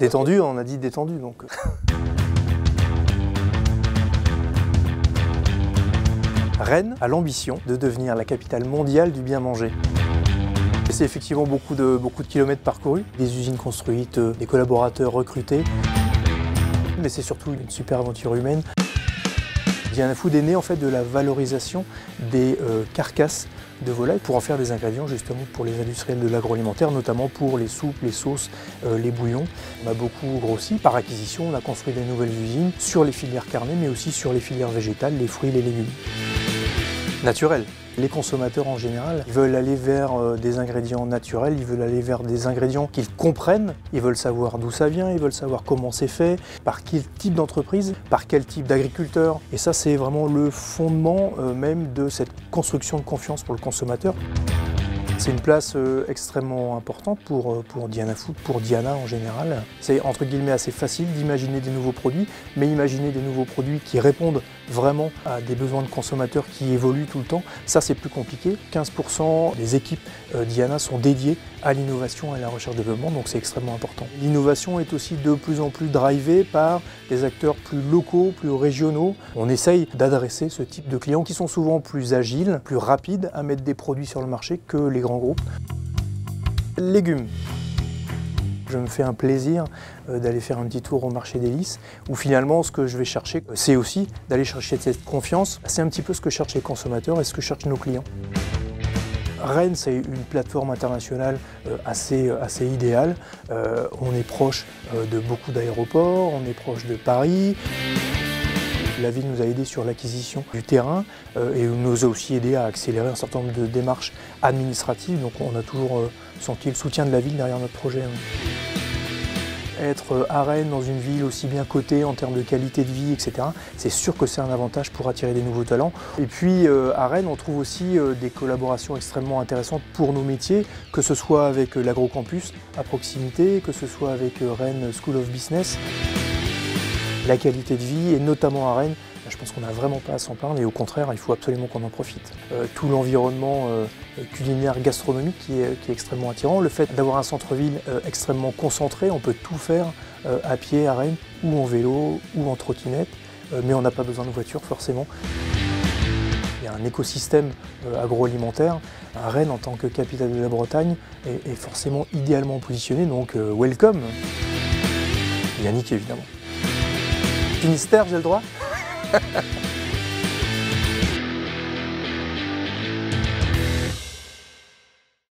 Détendu, on a dit détendu donc. Rennes a l'ambition de devenir la capitale mondiale du bien manger. C'est effectivement beaucoup de kilomètres parcourus, des usines construites, des collaborateurs recrutés, mais c'est surtout une super aventure humaine. Diana Food est né en fait de la valorisation des carcasses de volaille pour en faire des ingrédients justement pour les industriels de l'agroalimentaire, notamment pour les soupes, les sauces, les bouillons. On a beaucoup grossi. Par acquisition, on a construit des nouvelles usines sur les filières carnées, mais aussi sur les filières végétales, les fruits, les légumes. Naturel. Les consommateurs en général, ils veulent aller vers des ingrédients naturels, ils veulent aller vers des ingrédients qu'ils comprennent, ils veulent savoir d'où ça vient, ils veulent savoir comment c'est fait, par quel type d'entreprise, par quel type d'agriculteur. Et ça, c'est vraiment le fondement même de cette construction de confiance pour le consommateur. C'est une place extrêmement importante pour Diana Food, pour Diana en général. C'est entre guillemets assez facile d'imaginer des nouveaux produits, mais imaginer des nouveaux produits qui répondent vraiment à des besoins de consommateurs qui évoluent tout le temps, ça c'est plus compliqué. 15% des équipes Diana sont dédiées à l'innovation et à la recherche-développement, donc c'est extrêmement important. L'innovation est aussi de plus en plus drivée par des acteurs plus locaux, plus régionaux. On essaye d'adresser ce type de clients qui sont souvent plus agiles, plus rapides à mettre des produits sur le marché que les grands groupes. Légumes. Je me fais un plaisir d'aller faire un petit tour au marché des Lys, où finalement ce que je vais chercher, c'est aussi d'aller chercher cette confiance. C'est un petit peu ce que cherchent les consommateurs et ce que cherchent nos clients. Rennes, c'est une plateforme internationale assez idéale. On est proche de beaucoup d'aéroports, on est proche de Paris. La ville nous a aidés sur l'acquisition du terrain et nous a aussi aidés à accélérer un certain nombre de démarches administratives. Donc on a toujours senti le soutien de la ville derrière notre projet. Être à Rennes, dans une ville aussi bien cotée en termes de qualité de vie, etc., c'est sûr que c'est un avantage pour attirer des nouveaux talents. Et puis à Rennes, on trouve aussi des collaborations extrêmement intéressantes pour nos métiers, que ce soit avec l'Agrocampus à proximité, que ce soit avec Rennes School of Business. La qualité de vie, et notamment à Rennes, je pense qu'on n'a vraiment pas à s'en plaindre et au contraire, il faut absolument qu'on en profite. Tout l'environnement culinaire gastronomique qui est extrêmement attirant, le fait d'avoir un centre-ville extrêmement concentré, on peut tout faire à pied à Rennes, ou en vélo, ou en trottinette, mais on n'a pas besoin de voiture forcément. Il y a un écosystème agroalimentaire. Rennes, en tant que capitale de la Bretagne, est forcément idéalement positionné, donc welcome. Yannick évidemment. Finistère, j'ai le droit?